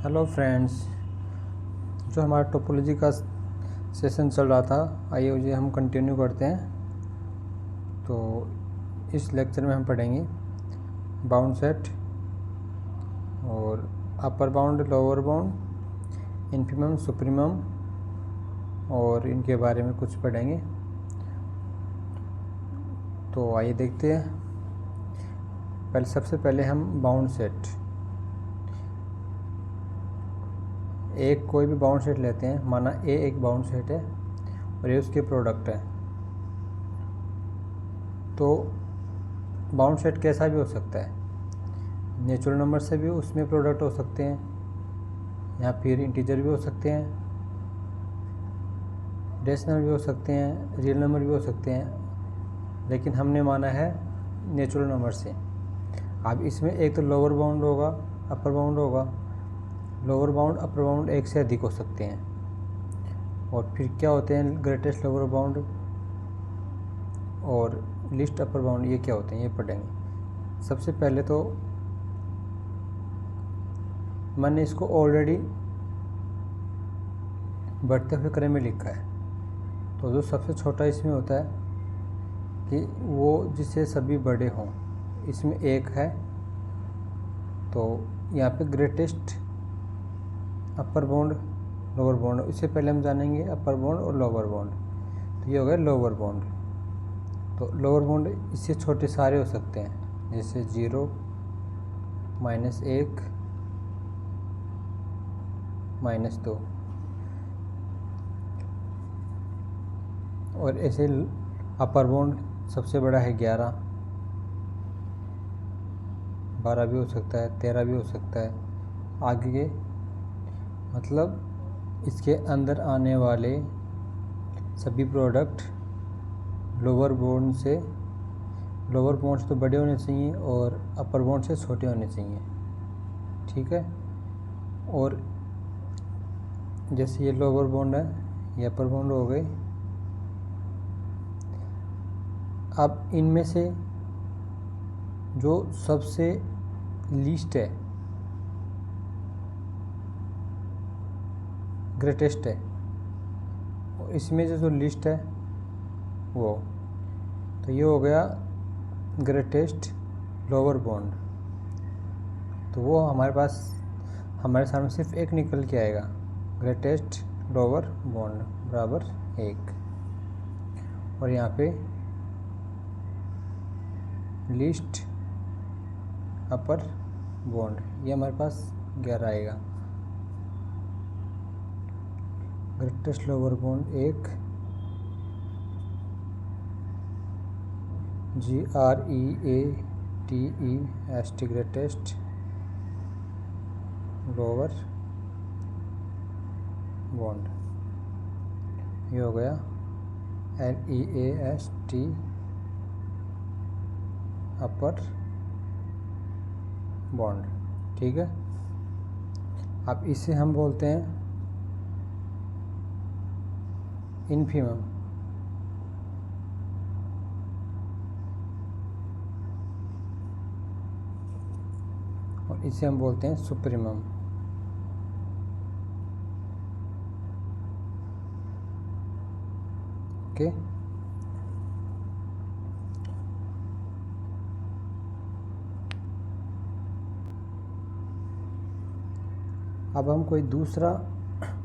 Hello friends, जो हमारा topology का सेशन चल रहा था, आइए उसे हम कंटिन्यू करते हैं। तो इस लेक्चर में हम पढ़ेंगे बाउंड सेट और upper bound, lower bound, infimum, supremum और इनके बारे में कुछ पढ़ेंगे। तो आइए देखते हैं। सबसे पहले हम बाउंड सेट, एक कोई भी बाउंड सेट लेते हैं। माना ए एक बाउंड सेट है और ये उसके प्रोडक्ट है। तो बाउंड सेट कैसा भी हो सकता है, नेचुरल नंबर से भी उसमें प्रोडक्ट हो सकते हैं या फिर इंटीजर भी हो सकते हैं, रेशनल भी हो सकते हैं, रियल नंबर भी हो सकते हैं, लेकिन हमने माना है नेचुरल नंबर से। अब इसमें एक तो लोअर बाउंड होगा, अपर बाउंड होगा। लोअर बाउंड, अपर बाउंड एक से अधिक हो सकते हैं। और फिर क्या होते हैं ग्रेटेस्ट लोअर बाउंड और लिस्ट अपर बाउंड, ये क्या होते हैं ये पढ़ेंगे। सबसे पहले तो मैंने इसको ऑलरेडी बढ़ते हुए क्रम में लिखा है। तो जो सबसे छोटा इसमें होता है कि वो जिससे सभी बड़े हों, इसमें एक है। तो यहाँ पे greatest upper bound, lower bound, इससे पहले हम जानेंगे अपर बाउंड और लोअर बाउंड। तो ये हो गया लोअर बाउंड। तो लोअर बाउंड इससे छोटे सारे हो सकते हैं, जैसे 0, -1, -2 और ऐसे अपर बाउंड सबसे बड़ा है 11, 12 भी हो सकता है, 13 भी हो सकता है। आगे मतलब इसके अंदर आने वाले सभी प्रोडक्ट लोअर बाउंड से तो बड़े होने चाहिए और अपर बाउंड से छोटे होने चाहिए, ठीक है। और जैसे ये लोअर बाउंड है, ये अपर बाउंड हो गए। अब इनमें से जो सबसे लीस्ट है, ग्रेटेस्ट है, और इसमें जो लिस्ट है वो, तो ये हो गया ग्रेटेस्ट लोअर बाउंड। तो वो हमारे सामने सिर्फ एक निकल के आएगा, ग्रेटेस्ट लोअर बाउंड बराबर 1। और यहाँ पे लिस्ट अपर बाउंड, ये हमारे पास 11 आएगा। Greatest lower bound 1, GREATEST greatest lower bound. ये हो गया LEAST अपर बाउंड, ठीक है। अब इसे हम बोलते हैं इन्फिमम, और इसे हम बोलते हैं सुप्रीमम। ओके, अब हम कोई दूसरा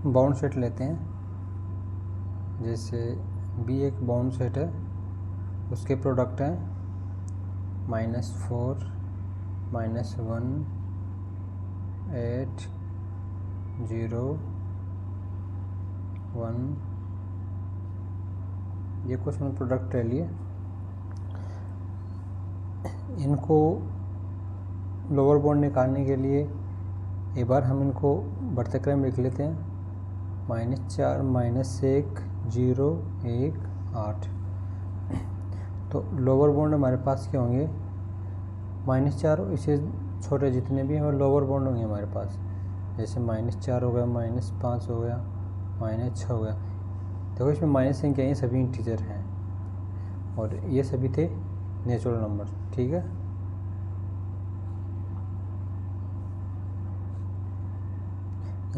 बाउंड सेट लेते हैं। जैसे B एक बाउंड सेट है, उसके प्रोडक्ट हैं -4, -1, 8, 0, 1। ये कुछ मैंने प्रोडक्ट ले लिए। इनको लोअर बाउंड निकालने के लिए एक बार हम इनको बढ़ते क्रम लिख लेते हैं। -4, -1, 0, 1, 8। तो लोअर बाउंड हमारे पास क्या होंगे, -4, इससे छोटे जितने भी हमारे लोअर बाउंड होंगे हमारे पास, जैसे -4 हो गया, -5 हो गया, -6 हो गया। देखो इसमें माइनस संख्या ये सभी इंटीजर हैं और ये सभी थे नेचुरल नंबर, ठीक है।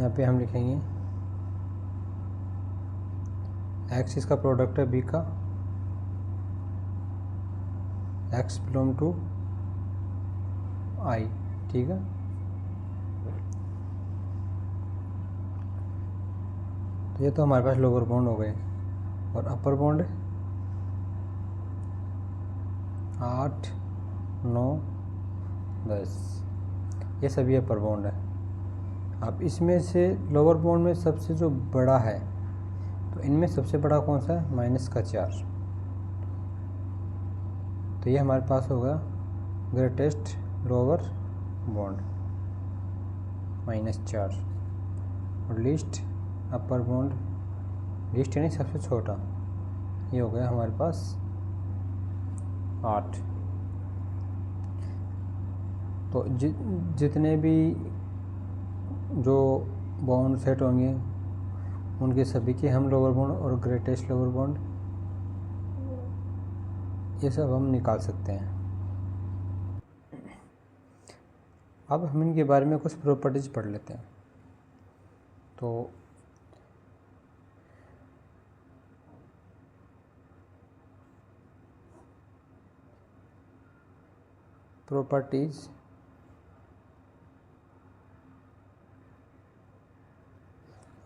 यहाँ पे हम लिखेंगे एक्स इसका प्रोडक्ट है बी का, एक्स बिलोंग टू आई, ठीक है। तो ये तो हमारे पास लोअर बाउंड हो गए, और अपर बाउंड 8, 9, 10, ये सभी अपर बाउंड है। अब इसमें से लोअर बाउंड में सबसे जो बड़ा है, तो इनमें सबसे बड़ा कौन सा है, -4। तो ये हमारे पास होगा ग्रेटेस्ट लोअर बाउंड -4, और लीस्ट अपर बाउंड, लीस्ट यानी सबसे छोटा, ये हो गया हमारे पास 8। तो जितने भी जो बाउंड सेट होंगे उनके सभी के हम लोअर बाउंड और ग्रेटेस्ट लोअर बाउंड ये सब हम निकाल सकते हैं। अब हम इनके बारे में कुछ प्रॉपर्टीज पढ़ लेते हैं। तो properties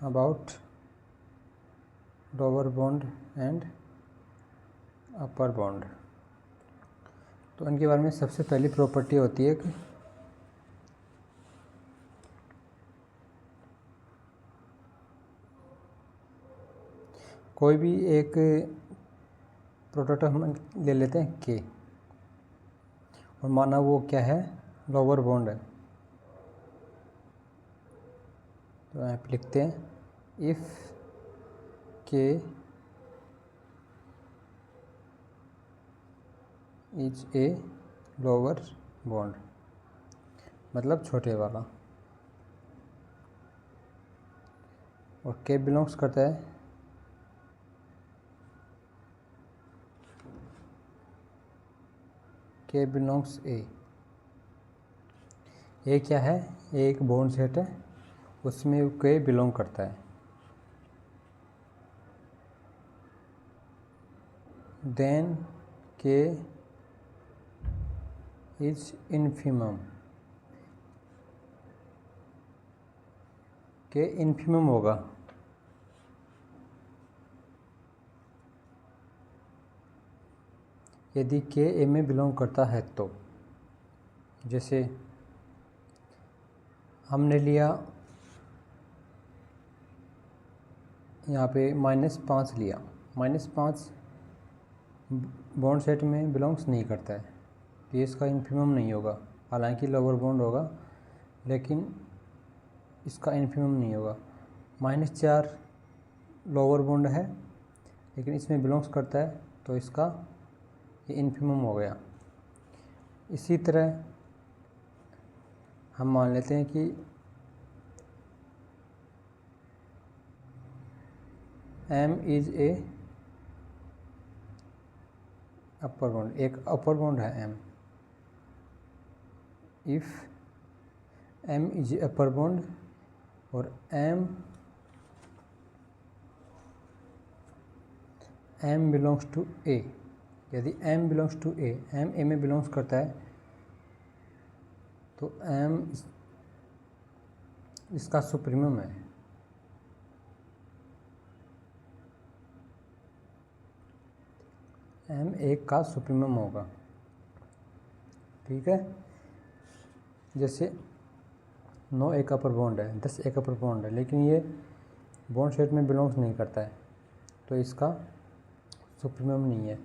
about lower bound and upper bound. तो इनके बारे में सबसे पहली प्रॉपर्टी होती है कि कोई भी एक प्रोडक्ट हम ले लेते हैं के, और माना वो क्या है, लोअर बाउंड है। तो यहाँ पे लिखते हैं इफ़ के इज ए लोअर बाउंड, मतलब छोटे वाला, और के बिलोंग्स करता है के बिलोंग्स ए क्या है, एक बाउंड सेट है, उसमें के बिलोंग करता है। देन के इज इन्फिमम, के इन्फिमम होगा यदि के ए में बिलोंग करता है। तो जैसे हमने लिया यहाँ पे -5 लिया, -5 बाउंड सेट में बिलोंग्स नहीं करता है, तो ये इसका इन्फिमम नहीं होगा। हालांकि लोअर बाउंड होगा लेकिन इसका इन्फिमम नहीं होगा। -4 लोअर बाउंड है लेकिन इसमें बिलोंग्स करता है, तो इसका ये इन्फिमम हो गया। इसी तरह हम मान लेते हैं कि m is a upper bound, एक अपर बाउंड है m। If m is upper bound और m बिलोंग्स टू a, यदि m belongs to a, m a में बिलोंग्स करता है, तो m इसका सुप्रीमम है। m एक का सुप्रीमम होगा, ठीक है। जैसे 9 एक अपर बाउंड है, 10 एक अपर बाउंड है, लेकिन ये बाउंड सेट में बिलोंग्स नहीं करता है, तो इसका सुप्रीमम नहीं है।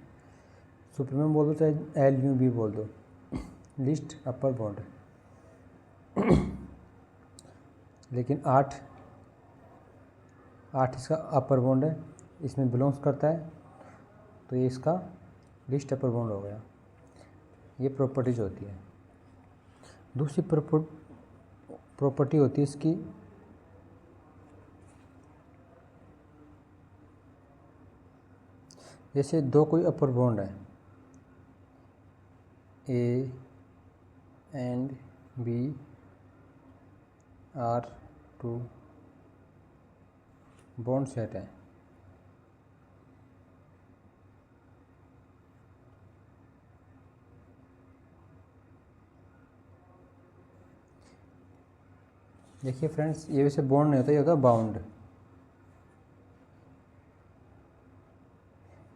सुप्रीमम बोल दो चाहे एल यू भी बोल दो, लिस्ट अपर बाउंड है। लेकिन 8 इसका अपर बाउंड है, इसमें बिलोंग्स करता है, तो ये इसका लिस्ट अपर बाउंड हो गया। ये प्रॉपर्टीज होती है। दूसरी प्रॉपर्टी होती है इसकी जैसे दो कोई अपर बाउंड है, A and B are 2 bound set है। देखिए फ्रेंड्स, ये वैसे बॉन्ड नहीं होता, ये होता है बाउंड।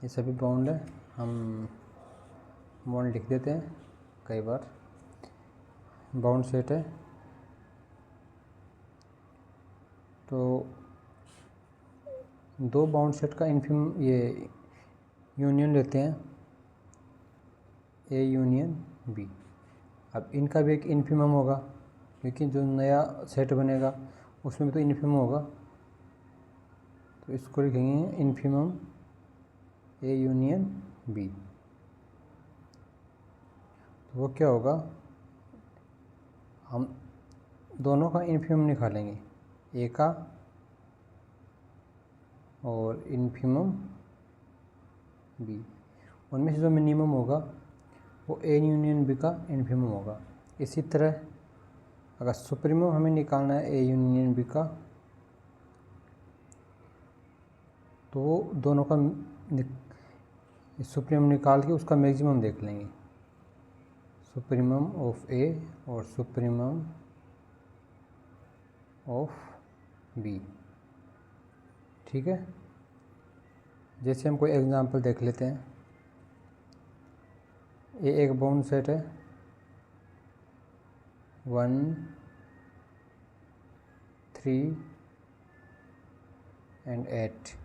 ये सभी बाउंड है, हम बॉन्ड लिख देते हैं कई बार। बाउंड सेट है तो दो बाउंड सेट का ये यूनियन लेते हैं, ए यूनियन बी। अब इनका भी एक इन्फिमम होगा, क्योंकि जो नया सेट बनेगा उसमें भी तो इन्फिमम होगा, तो इसको लिखेंगे इन्फिमम ए यूनियन बी। तो वो क्या होगा, हम दोनों का इन्फिमम निकालेंगे, ए का और इन्फिमम बी। उनमें से जो मिनिमम होगा वो ए यूनियन बी का इन्फिमम होगा। इसी तरह अगर सुप्रीमम हमें निकालना है ए यूनियन बी का, तो वो दोनों का सुप्रीमम निकाल के उसका मैक्सिमम देख लेंगे, सुप्रीमम ऑफ ए और सुप्रीमम ऑफ बी। ठीक है, जैसे हम कोई एग्जांपल देख लेते हैं। ये एक बाउंड सेट है 1 3 एंड 8।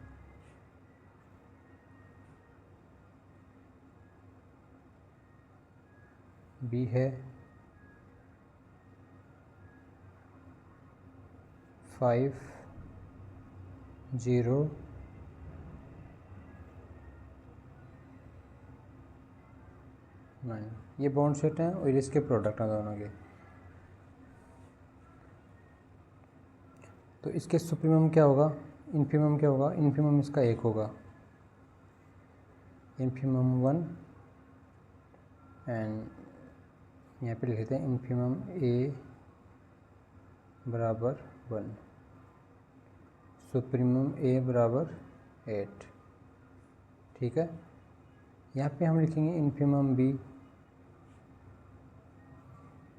बी है 5 0 9। ये बाउंड सेट हैं और इसके प्रोडक्ट हैं दोनों के। तो इसके सुप्रीमम क्या होगा, इन्फिमम क्या होगा, इन्फिमम इसका एक होगा, इन्फिमम 1 एंड यहाँ पे लिख लेते हैं इन्फिमम ए बराबर 1, सुप्रीमम ए बराबर 8। ठीक है, यहाँ पे हम लिखेंगे इन्फिमम बी।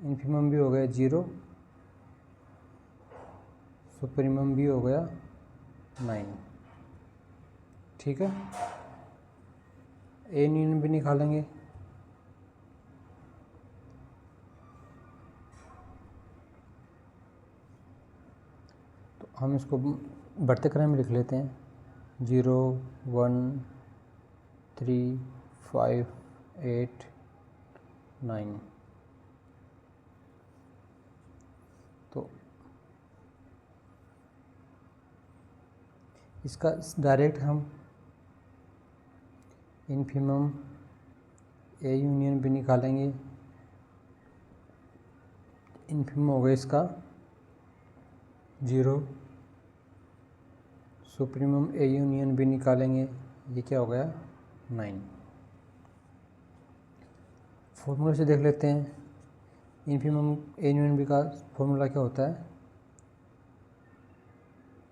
इन्फिमम भी हो गया 0, सुप्रीमम भी हो गया 9। ठीक है, ए यूनियन भी निकालेंगे। तो हम इसको बढ़ते क्रम में लिख लेते हैं 0 1 3 5 8 9। तो इसका डायरेक्ट हम इन्फिमम ए यूनियन भी निकालेंगे। इन्फिमम हो गया इसका 0, सुप्रीमम ए यूनियन भी निकालेंगे, ये क्या हो गया 9। फॉर्मूला से देख लेते हैं, इन्फिमम ए यूनियन बी का फॉर्मूला क्या होता है,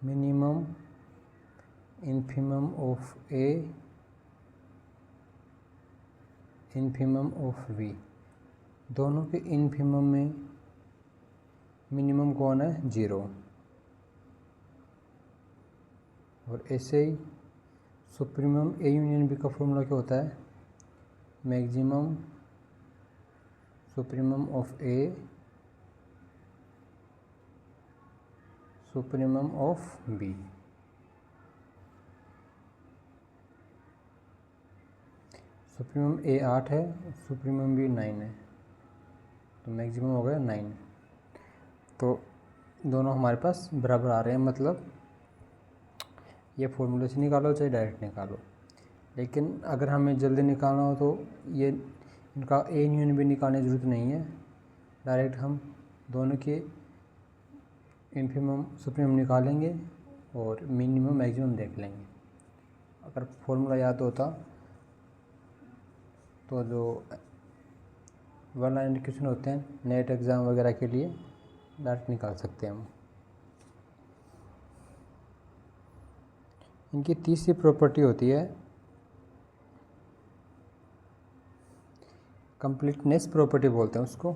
minimum infimum of A infimum of B. दोनों के इन्फिमम में मिनिमम कौन है 0, और ऐसे ही सुप्रीमम ए यूनियन बी का फॉर्मूला क्या होता है, maximum supremum of A supremum of B. Supremum A 8 है, सुप्रीमम बी 9 है, तो मैक्सिमम हो गया 9। तो दोनों हमारे पास बराबर आ रहे हैं, मतलब ये फॉर्मूले से निकालो चाहे डायरेक्ट निकालो। लेकिन अगर हमें जल्दी निकालना हो तो ये इनका ए यूनियन भी निकालने की ज़रूरत नहीं है, डायरेक्ट हम दोनों के इन्फिमम सुप्रीमम निकालेंगे और मिनिमम मैक्सिमम देख लेंगे। अगर फॉर्मूला याद होता तो जो 1 लाइन क्वेश्चन होते हैं नेट एग्ज़ाम वगैरह के लिए डायरेक्ट निकाल सकते हैं हम। इनकी तीसरी प्रॉपर्टी होती है कंप्लीटनेस प्रॉपर्टी बोलते हैं उसको।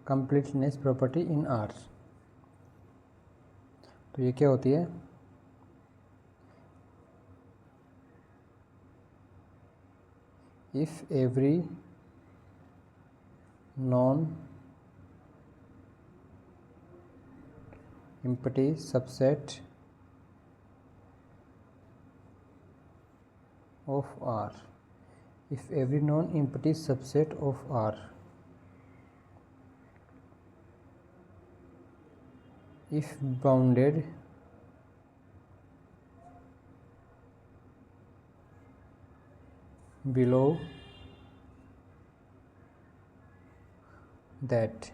Completeness property in are. तो ये क्या होती है, if every non empty subset of R, if every non-empty subset of R if bounded below that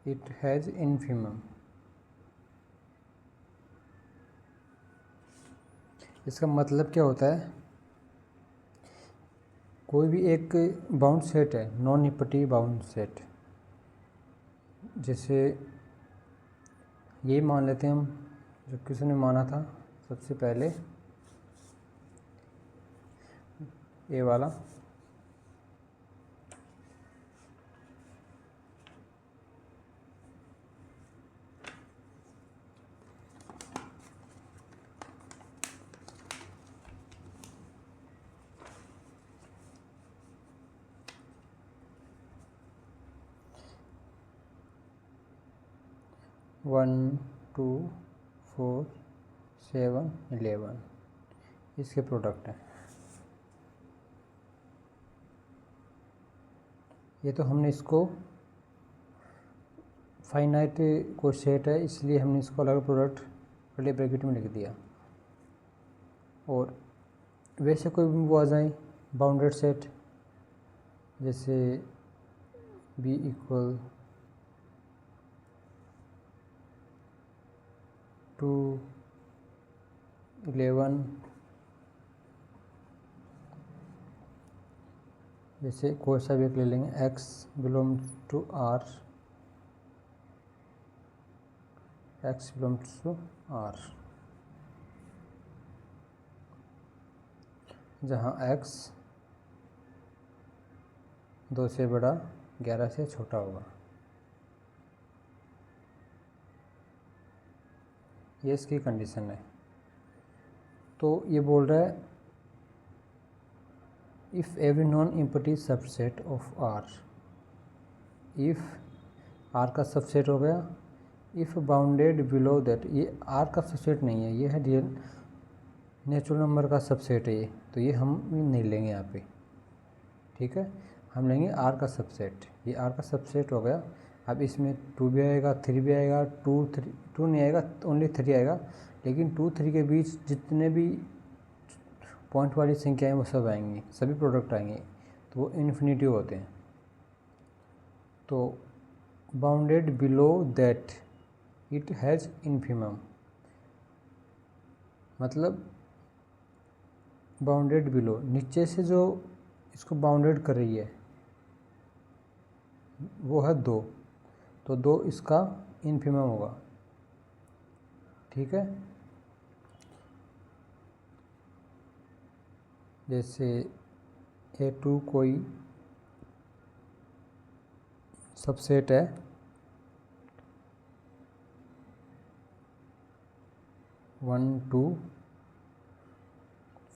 it has infimum। इसका मतलब क्या होता है, कोई भी एक बाउंड सेट है, नॉन एम्प्टी बाउंड सेट, जैसे ये मान लेते हैं हम, जो किसी ने माना था सबसे पहले ए वाला, वन 2 4 7 11 इसके प्रोडक्ट हैं। ये तो हमने इसको फाइनाइट को सेट है, इसलिए हमने इसको अलग प्रोडक्ट पहले ब्रैकेट में लिख दिया। और वैसे कोई भी वो आ जाए बाउंडेड सेट, जैसे b इक्वल टू 11, जैसे कोई सा भी एक ले लेंगे, x belongs to r, x belongs to r, जहाँ x 2 से बड़ा 11 से छोटा होगा। ये इसकी कंडीशन है। तो ये बोल रहा है if every non empty subset of R, if R का सबसेट हो गया, इफ़ बाउंडेड बिलो दैट, ये आर का सबसेट नहीं है, ये है रियल नेचुरल नंबर का सबसेट है ये, तो ये हम नहीं लेंगे यहाँ पे, ठीक है। हम लेंगे आर का सबसेट, ये आर का सबसेट हो गया। अब इसमें 2 भी आएगा, 3 भी आएगा, 2 नहीं आएगा, ओनली 3 आएगा, लेकिन 2 3 के बीच जितने भी पॉइंट वाली संख्याएं वो सब आएंगी, सभी प्रोडक्ट आएंगे, तो वो इन्फिनिटिव होते हैं। तो bounded below that it has infimum, मतलब बाउंडेड बिलो, नीचे से जो इसको बाउंडेड कर रही है वो है 2, तो 2 इसका इन्फिमम होगा, ठीक है। जैसे A2 कोई सबसेट है, 1 2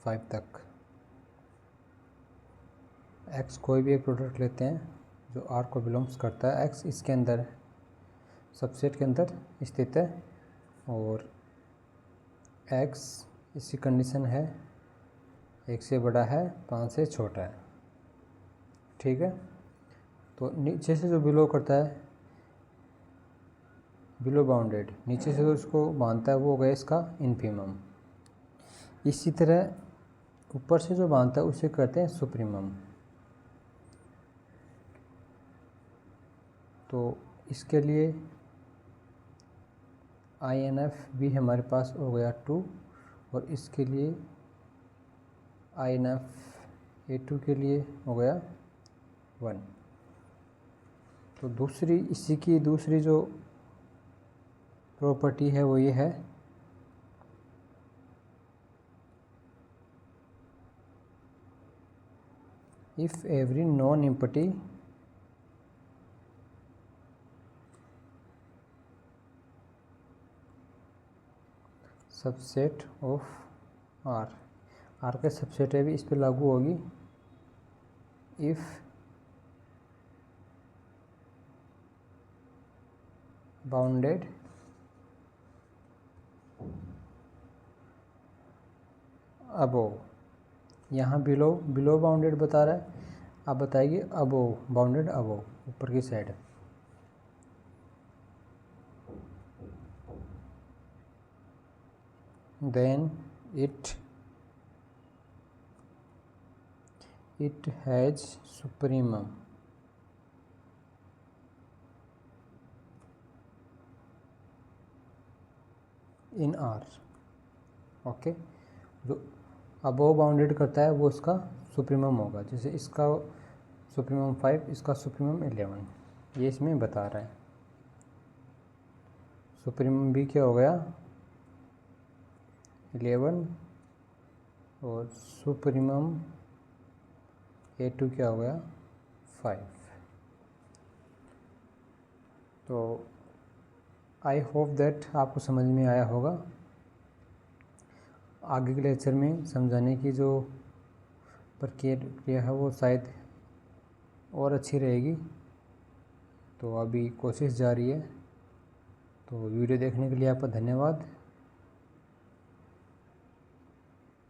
5 तक, x कोई भी एक प्रोडक्ट लेते हैं जो R को बिलोंग्स करता है, x इसके अंदर सबसेट के अंदर स्थित है, और x इसकी कंडीशन है 1 से बड़ा है, 5 से छोटा है, ठीक है। तो नीचे से जो बिलो करता है, बिलो बाउंडेड, नीचे से जो इसको मानता है वो हो गया इसका इन्फिमम। इसी तरह ऊपर से जो बांधता है उसे कहते हैं सुप्रीमम। तो इसके लिए INF भी हमारे पास हो गया 2 और इसके लिए INF A2 के लिए हो गया 1। तो दूसरी इसी की दूसरी जो प्रॉपर्टी है वो ये है if every non empty subset of R का सबसेट है भी इस पे लागू होगी इफ़ बाउंडेड अबोव। यहाँ बिलो बाउंडेड बता रहा है, आप बताइए अबोव, बाउंडेड अबोव, ऊपर की side. Then it has supremum in R। Okay, जो अबोव बाउंडेड करता है वो उसका सुप्रीमम होगा। जैसे इसका सुप्रीमम 5, इसका सुप्रीमम 11, ये इसमें बता रहा है। सुप्रीमम भी क्या हो गया 11 और सुप्रीमम A2 क्या हो गया 5। तो आई होप दैट आपको समझ में आया होगा। आगे के लेक्चर में समझाने की जो प्रक्रिया है वो शायद और अच्छी रहेगी। तो अभी कोशिश जारी है। तो वीडियो देखने के लिए आपका धन्यवाद।